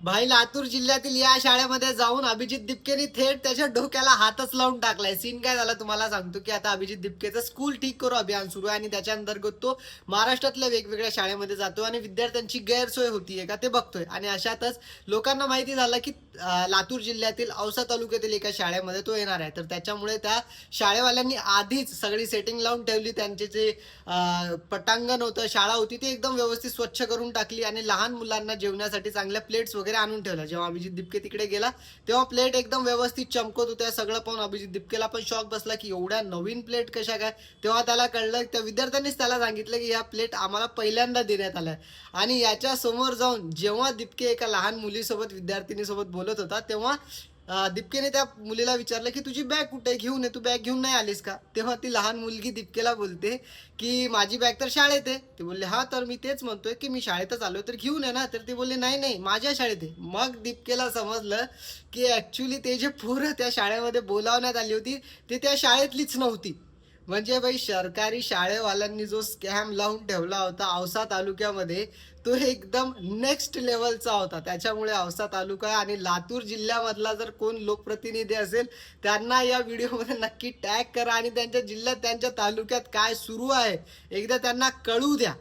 भाई लातूर जिल्ह्यातील या शाळेमध्ये जाऊन अभिजित दिपकेनी थेट त्याच्या डोक्याला हातच लावून टाकलाय. सीन काय झाला तुम्हाला सांगतो की आता अभिजित दिपकेचं स्कूल ठीक करू अभियान सुरू आहे आणि त्याच्या अंतर्गत तो महाराष्ट्रातल्या वेगवेगळ्या शाळेमध्ये जातो आणि विद्यार्थ्यांची गैरसोय होतीये का ते बघतोय. आणि अशातच लोकांना माहिती झालं की लातूर जिल्ह्यातील औसा तालुक्यातील एका शाळेमध्ये तो येणार आहे. तर त्याच्यामुळे त्या शाळेवाल्यांनी आधीच सगळी सेटिंग लावून ठेवली. त्यांचे जे पटांगण होतं, शाळा होती ती एकदम व्यवस्थित स्वच्छ करून टाकली आणि लहान मुलांना जेवण्यासाठी चांगल्या प्लेट्स वगैरे आणून ठेवल्या. जेव्हा अभिजित दिपके तिकडे गेला तेव्हा प्लेट एकदम व्यवस्थित चमकत होत्या. सगळं पाहून अभिजित दिपकेला पण शॉक बसला की एवढ्या नवीन प्लेट कशा काय. तेव्हा त्याला कळलं, त्या विद्यार्थ्यांनीच त्याला सांगितलं की या प्लेट आम्हाला पहिल्यांदा देण्यात आल्या. आणि याच्या समोर जाऊन जेव्हा दिपके एका लहान मुलीसोबत विद्यार्थिनीसोबत बोलत होता तेव्हा दिपकेने त्या मुलीला विचारलं की तुझी बॅग कुठे, घेऊन ये, तू बॅग घेऊन नाही आलीस का. तेव्हा ती लहान मुलगी दिपकेला बोलते की माझी बॅग तर शाळेत आहे. ते बोलले हा, तर मी तेच म्हणतोय की मी शाळेतच आलोय तर घेऊन ये ना. तर ते बोलले नाही नाही, माझ्या शाळेत आहे. मग दिपकेला समजलं की ऍक्च्युली ते जे पोरं त्या शाळेमध्ये बोलावण्यात आली होती ते त्या शाळेतलीच नव्हती. म्हणजे भाई सरकारी शाळेवाल्यांनी जो स्कॅम लावून ठेवला होता औसा तालुक्यामध्ये तो एकदम नेक्स्ट लेवलचा होता. त्याच्यामुळे औसा तालुका आणि लातूर जिल्ह्यामधला जर कोण लोकप्रतिनिधी असेल त्यांना या व्हिडिओमध्ये नक्की टॅग करा आणि त्यांच्या जिल्ह्यात त्यांच्या तालुक्यात काय सुरू आहे एकदा त्यांना कळू द्या.